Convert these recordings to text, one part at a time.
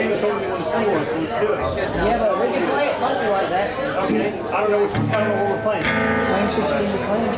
Tina told me to see one, so let's do it. Yeah, but we can play it mostly like that. Okay. I don't know what we're playing. Same shit you just playing.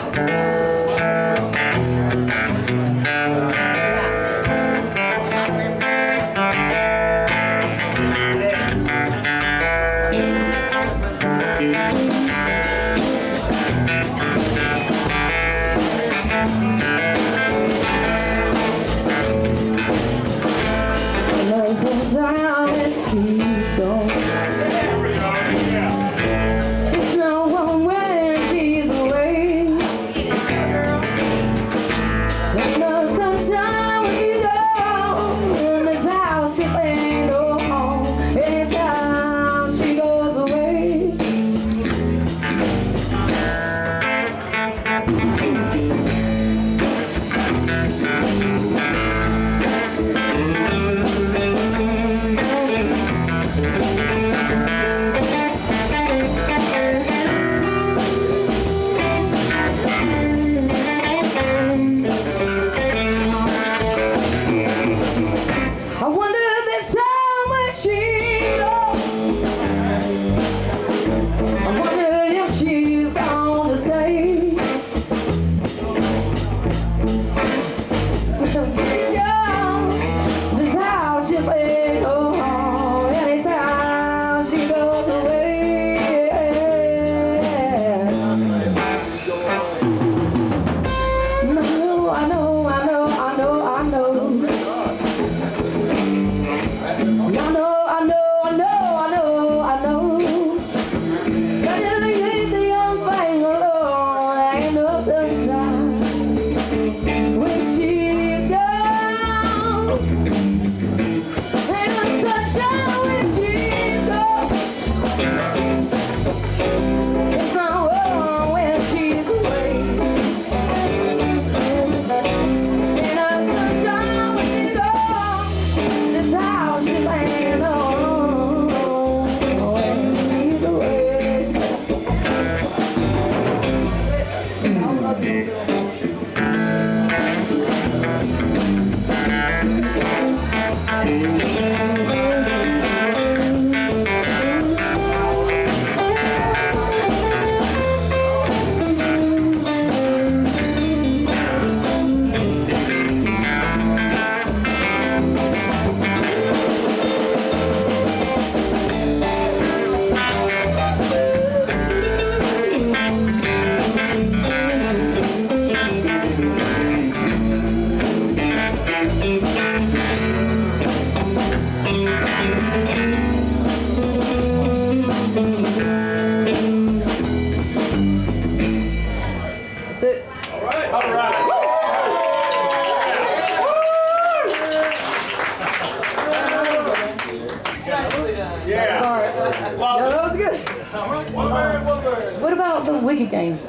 What about the Wicked games?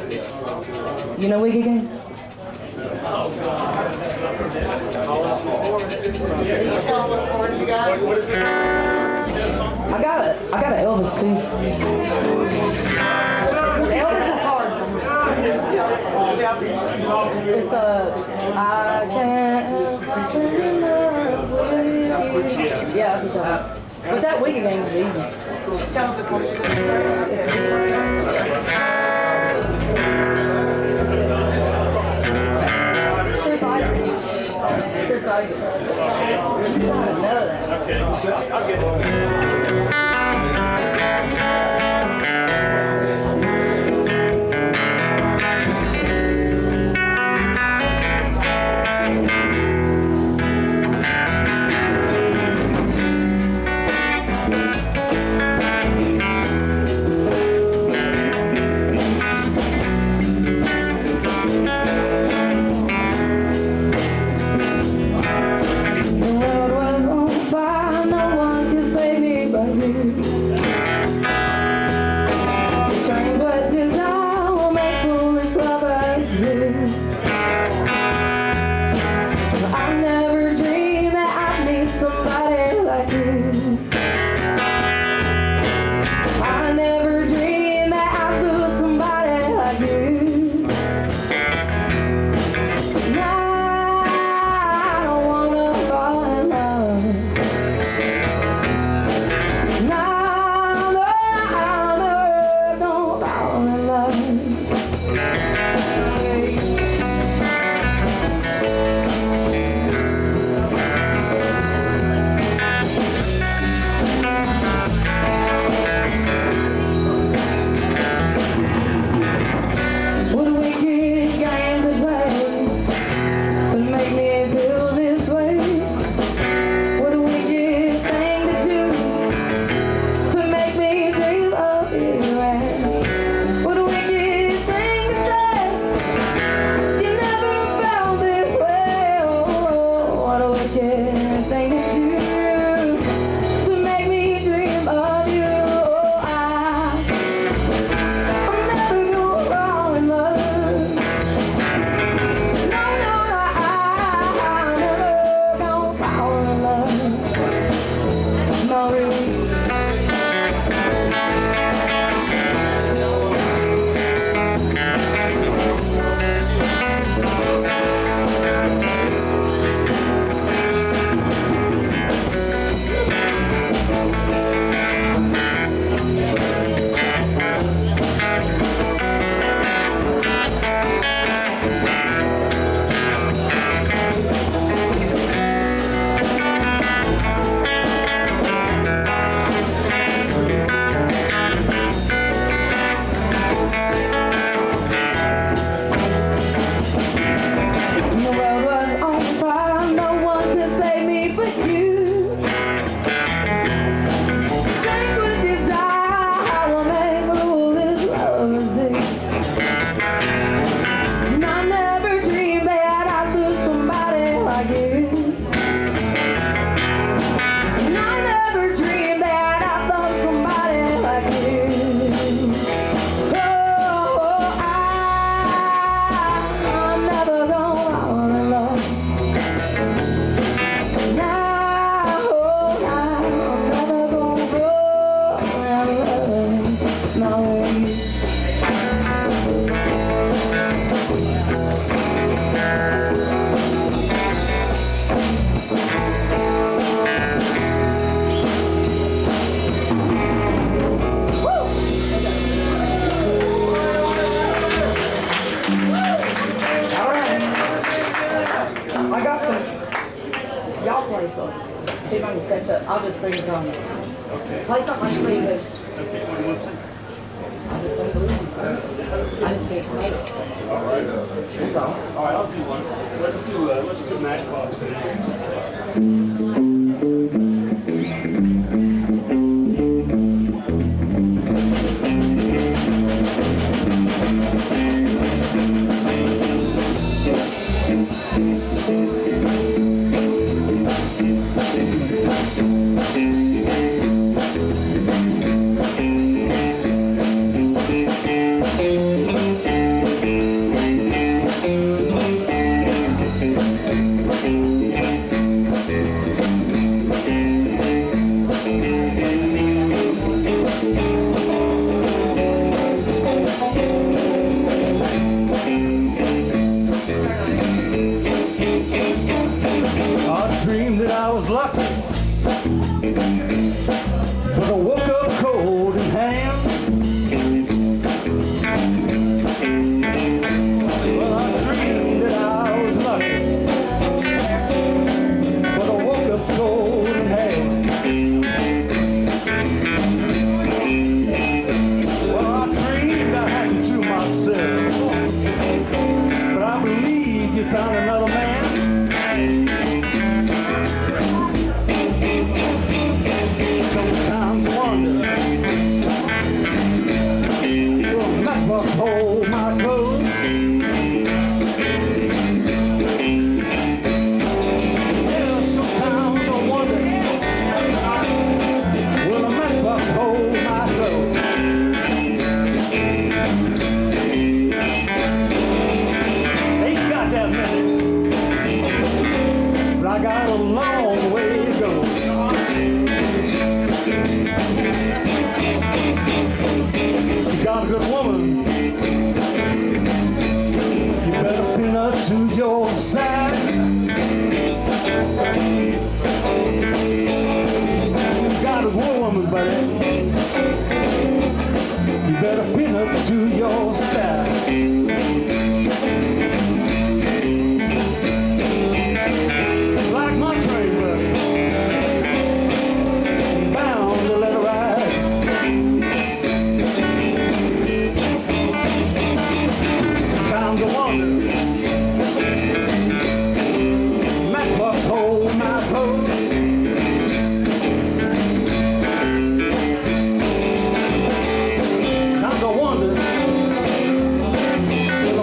You know Wicked games? I got an Elvis too. Elvis is hard. It's I can't love with you. Yeah, that's the top. But that Wicked game is easy. Chris Isaac. You want to know that. Okay, I'll get it. The world was on fire, no one could save me. never dreamed that I'd love somebody like you. Oh, I'm never gonna fall in love. Now, I'm never gonna fall in love. No. I got some. Y'all play something. See if I can catch up. I'll just sing something. Okay. Play something like me, but Okay, what do you want to sing? I just sing blues and stuff. I just can't play it. All right. That's all. All right, I'll do one. Let's do Matchbox today. I dreamed that I was lucky, but I woke up cold in hand. Well, I dreamed that I was lucky, but I woke up cold in hand. Well, I dreamed I had you to myself, but I believe you found another man. Sometimes wonder, will a matchbox hold my clothes? Yeah, sometimes I wonder, will a matchbox hold my clothes? Ain't got that many, but I got a long way to go. You got a good woman, you better pin her to your side. You got a good woman, buddy, you better pin her to your side. Like my train, buddy, bound to let her ride. Sometimes I wonder, matchbox hold my clothes. Sometimes I wonder, will a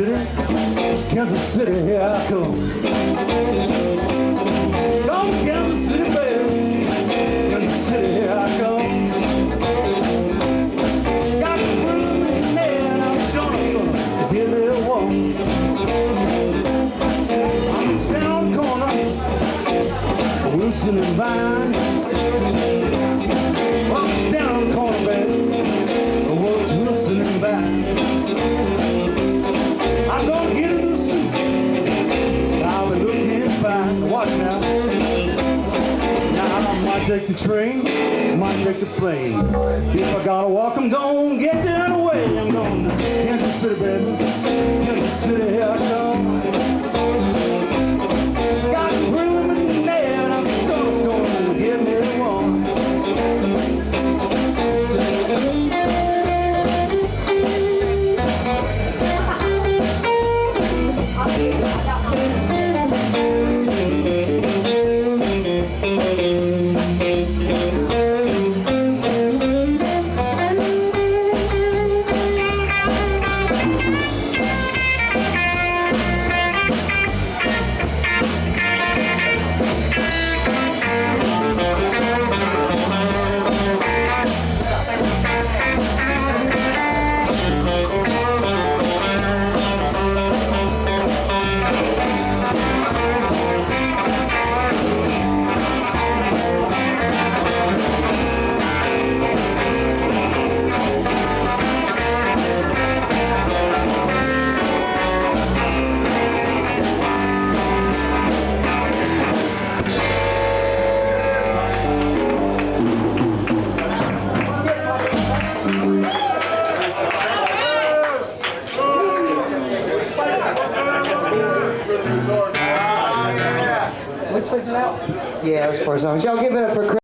Kansas City, here I come. Come Kansas City, baby. Kansas City, here I come. Got the room in there, and I'm sure gonna give it a walk. I'm standing on the corner, Wilson and Vine. I'm standing on the corner, baby, what's Wilson and Vine. I'm gonna get a new suit. I'll be looking fine. Watch now. Now I might take the train, might take the plane. If I gotta walk, I'm gonna get there anyway. I'm going to Kansas City, baby. Kansas City, here I come. Got some room in there, and I'm sure gonna get me one. We switching out? Yeah, that's the first song. Y'all give it up for Chris.